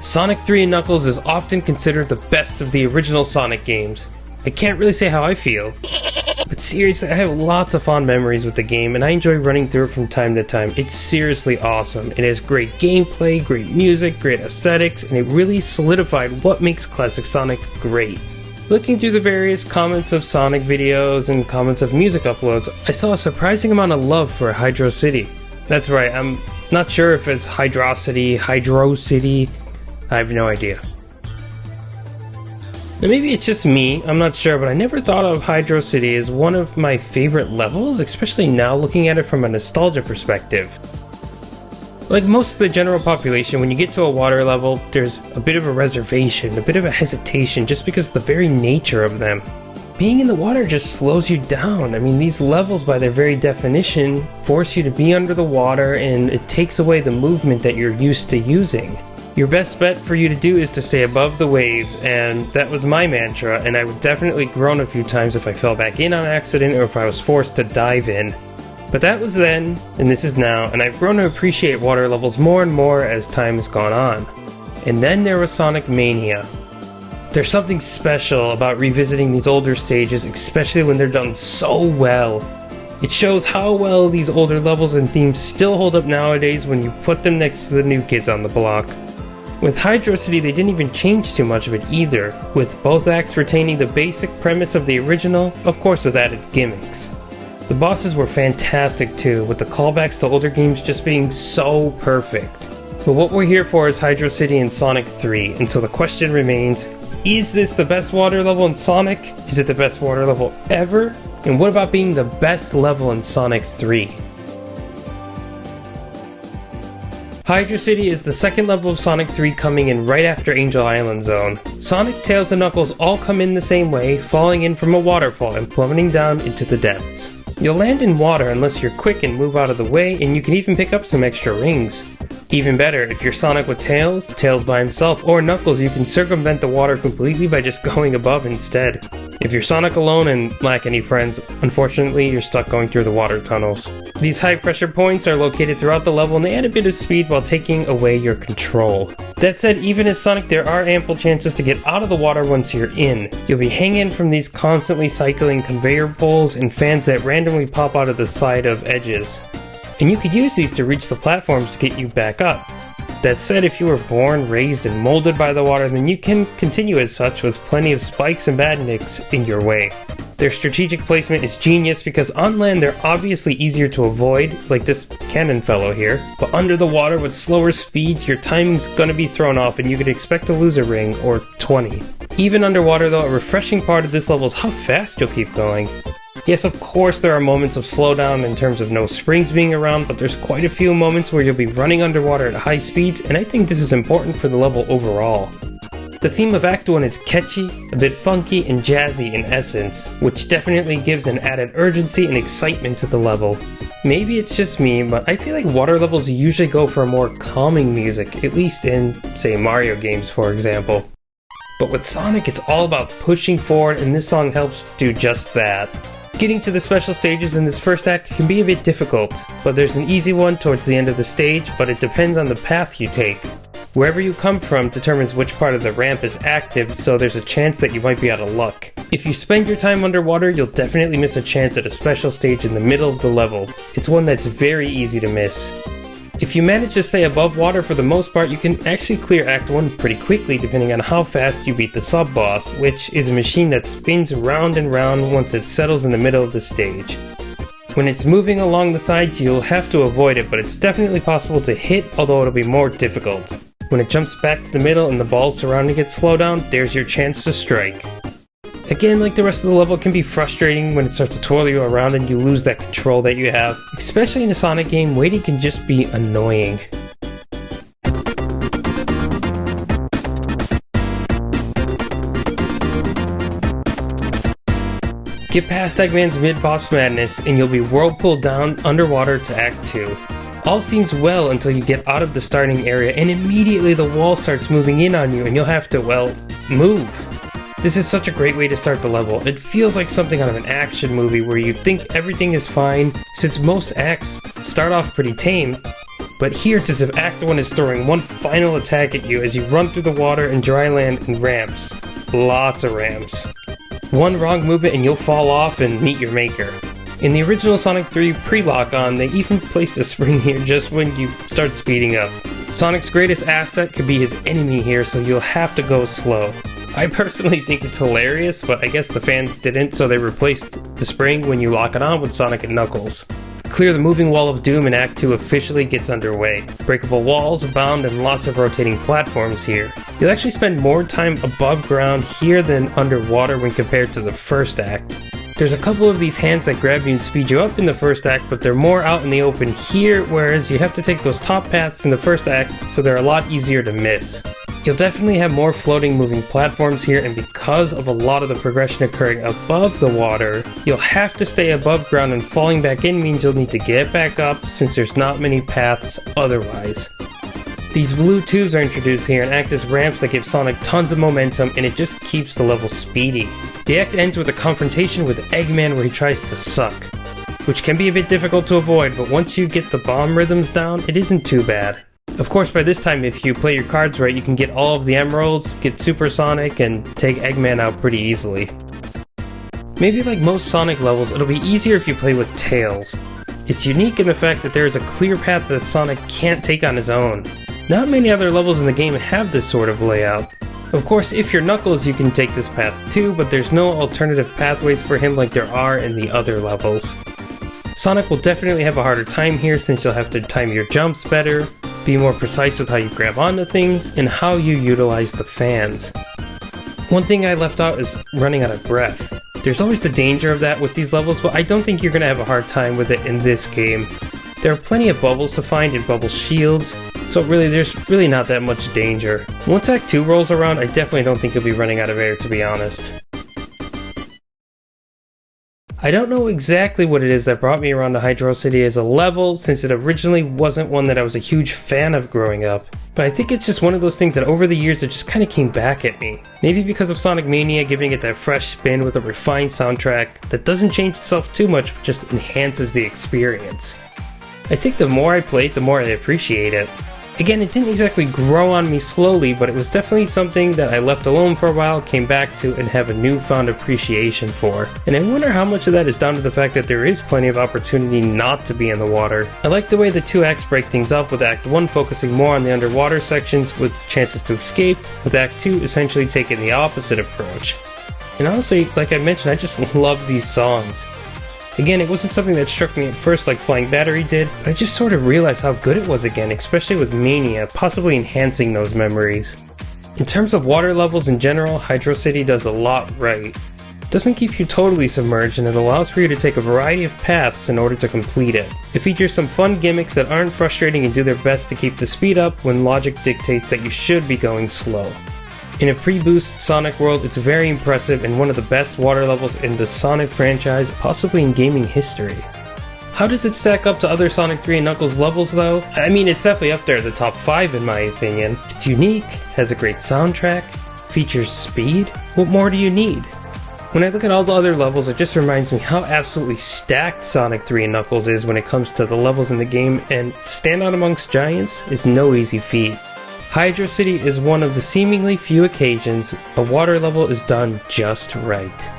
Sonic 3 and Knuckles is often considered the best of the original Sonic games. I can't really say how I feel, but seriously, I have lots of fond memories with the game and I enjoy running through it from time to time. It's seriously awesome. It has great gameplay, great music, great aesthetics, and it really solidified what makes classic Sonic great. Looking through the various comments of Sonic videos and comments of music uploads, I saw a surprising amount of love for Hydrocity. That's right, I'm not sure if it's Hydrocity, I have no idea. Now maybe it's just me, I'm not sure, but I never thought of Hydrocity as one of my favorite levels, especially now looking at it from a nostalgia perspective. Like most of the general population, when you get to a water level, there's a bit of a reservation, a bit of a hesitation, just because of the very nature of them. Being in the water just slows you down. I mean, these levels by their very definition force you to be under the water and it takes away the movement that you're used to using. Your best bet for you to do is to stay above the waves, and that was my mantra, and I would definitely groan a few times if I fell back in on accident or if I was forced to dive in. But that was then, and this is now, and I've grown to appreciate water levels more and more as time has gone on. And then there was Sonic Mania. There's something special about revisiting these older stages, especially when they're done so well. It shows how well these older levels and themes still hold up nowadays when you put them next to the new kids on the block. With Hydrocity, they didn't even change too much of it either, with both acts retaining the basic premise of the original, of course with added gimmicks. The bosses were fantastic too, with the callbacks to older games just being so perfect. But what we're here for is Hydrocity and Sonic 3, and so the question remains, is this the best water level in Sonic? Is it the best water level ever? And what about being the best level in Sonic 3? Hydrocity is the second level of Sonic 3, coming in right after Angel Island Zone. Sonic, Tails, and Knuckles all come in the same way, falling in from a waterfall and plummeting down into the depths. You'll land in water unless you're quick and move out of the way, and you can even pick up some extra rings. Even better, if you're Sonic with Tails, Tails by himself, or Knuckles, you can circumvent the water completely by just going above instead. If you're Sonic alone and lack any friends, unfortunately you're stuck going through the water tunnels. These high pressure points are located throughout the level and they add a bit of speed while taking away your control. That said, even as Sonic, there are ample chances to get out of the water once you're in. You'll be hanging from these constantly cycling conveyor poles and fans that randomly pop out of the side of edges. And you could use these to reach the platforms to get you back up. That said, if you were born, raised, and molded by the water, then you can continue as such with plenty of spikes and badniks in your way. Their strategic placement is genius because on land they're obviously easier to avoid, like this cannon fellow here, but under the water with slower speeds, your timing's gonna be thrown off and you can expect to lose a ring or 20. Even underwater though, a refreshing part of this level is how fast you'll keep going. Yes, of course there are moments of slowdown in terms of no springs being around, but there's quite a few moments where you'll be running underwater at high speeds, and I think this is important for the level overall. The theme of Act 1 is catchy, a bit funky, and jazzy in essence, which definitely gives an added urgency and excitement to the level. Maybe it's just me, but I feel like water levels usually go for a more calming music, at least in, say, Mario games for example. But with Sonic, it's all about pushing forward, and this song helps do just that. Getting to the special stages in this first act can be a bit difficult, but there's an easy one towards the end of the stage, but it depends on the path you take. Wherever you come from determines which part of the ramp is active, so there's a chance that you might be out of luck. If you spend your time underwater, you'll definitely miss a chance at a special stage in the middle of the level. It's one that's very easy to miss. If you manage to stay above water for the most part, you can actually clear Act 1 pretty quickly depending on how fast you beat the sub-boss, which is a machine that spins round and round once it settles in the middle of the stage. When it's moving along the sides, you'll have to avoid it, but it's definitely possible to hit, although it'll be more difficult. When it jumps back to the middle and the balls surrounding it slow down, there's your chance to strike. Again, like the rest of the level, it can be frustrating when it starts to twirl you around and you lose that control that you have. Especially in a Sonic game, waiting can just be annoying. Get past Eggman's mid-boss madness and you'll be whirlpooled down underwater to Act 2. All seems well until you get out of the starting area and immediately the wall starts moving in on you and you'll have to, well, move. This is such a great way to start the level. It feels like something out of an action movie where you think everything is fine, since most acts start off pretty tame, but here it's as if Act 1 is throwing one final attack at you as you run through the water and dry land and ramps. Lots of ramps. One wrong movement and you'll fall off and meet your maker. In the original Sonic 3 pre-lock-on, they even placed a spring here just when you start speeding up. Sonic's greatest asset could be his enemy here, so you'll have to go slow. I personally think it's hilarious, but I guess the fans didn't, so they replaced the spring when you lock it on with Sonic and Knuckles. Clear the moving wall of doom and Act 2 officially gets underway. Breakable walls abound and lots of rotating platforms here. You'll actually spend more time above ground here than underwater when compared to the first act. There's a couple of these hands that grab you and speed you up in the first act, but they're more out in the open here, whereas you have to take those top paths in the first act, so they're a lot easier to miss. You'll definitely have more floating moving platforms here, and because of a lot of the progression occurring above the water, you'll have to stay above ground, and falling back in means you'll need to get back up since there's not many paths otherwise. These blue tubes are introduced here and act as ramps that give Sonic tons of momentum, and it just keeps the level speedy. The act ends with a confrontation with Eggman where he tries to suck, which can be a bit difficult to avoid, but once you get the bomb rhythms down, it isn't too bad. Of course, by this time, if you play your cards right, you can get all of the emeralds, get Super Sonic, and take Eggman out pretty easily. Maybe like most Sonic levels, it'll be easier if you play with Tails. It's unique in the fact that there is a clear path that Sonic can't take on his own. Not many other levels in the game have this sort of layout. Of course, if you're Knuckles, you can take this path too, but there's no alternative pathways for him like there are in the other levels. Sonic will definitely have a harder time here since you'll have to time your jumps better, be more precise with how you grab onto things, and how you utilize the fans. One thing I left out is running out of breath. There's always the danger of that with these levels, but I don't think you're going to have a hard time with it in this game. There are plenty of bubbles to find and bubble shields, so there's really not that much danger. Once Act 2 rolls around, I definitely don't think you'll be running out of air, to be honest. I don't know exactly what it is that brought me around to Hydrocity as a level, since it originally wasn't one that I was a huge fan of growing up. But I think it's just one of those things that over the years it just kinda came back at me. Maybe because of Sonic Mania giving it that fresh spin with a refined soundtrack that doesn't change itself too much, but just enhances the experience. I think the more I play it, the more I appreciate it. Again, it didn't exactly grow on me slowly, but it was definitely something that I left alone for a while, came back to, and have a newfound appreciation for. And I wonder how much of that is down to the fact that there is plenty of opportunity not to be in the water. I like the way the two acts break things up, with Act 1 focusing more on the underwater sections with chances to escape, with Act 2 essentially taking the opposite approach. And honestly, like I mentioned, I just love these songs. Again, it wasn't something that struck me at first like Flying Battery did, but I just sort of realized how good it was again, especially with Mania, possibly enhancing those memories. In terms of water levels in general, Hydrocity does a lot right. It doesn't keep you totally submerged, and it allows for you to take a variety of paths in order to complete it. It features some fun gimmicks that aren't frustrating and do their best to keep the speed up when logic dictates that you should be going slow. In a pre-boost Sonic world, it's very impressive and one of the best water levels in the Sonic franchise, possibly in gaming history. How does it stack up to other Sonic 3 and Knuckles levels though? I mean, it's definitely up there at the top 5 in my opinion. It's unique, has a great soundtrack, features speed. What more do you need? When I look at all the other levels, it just reminds me how absolutely stacked Sonic 3 and Knuckles is when it comes to the levels in the game, and to stand out amongst giants is no easy feat. Hydrocity is one of the seemingly few occasions a water level is done just right.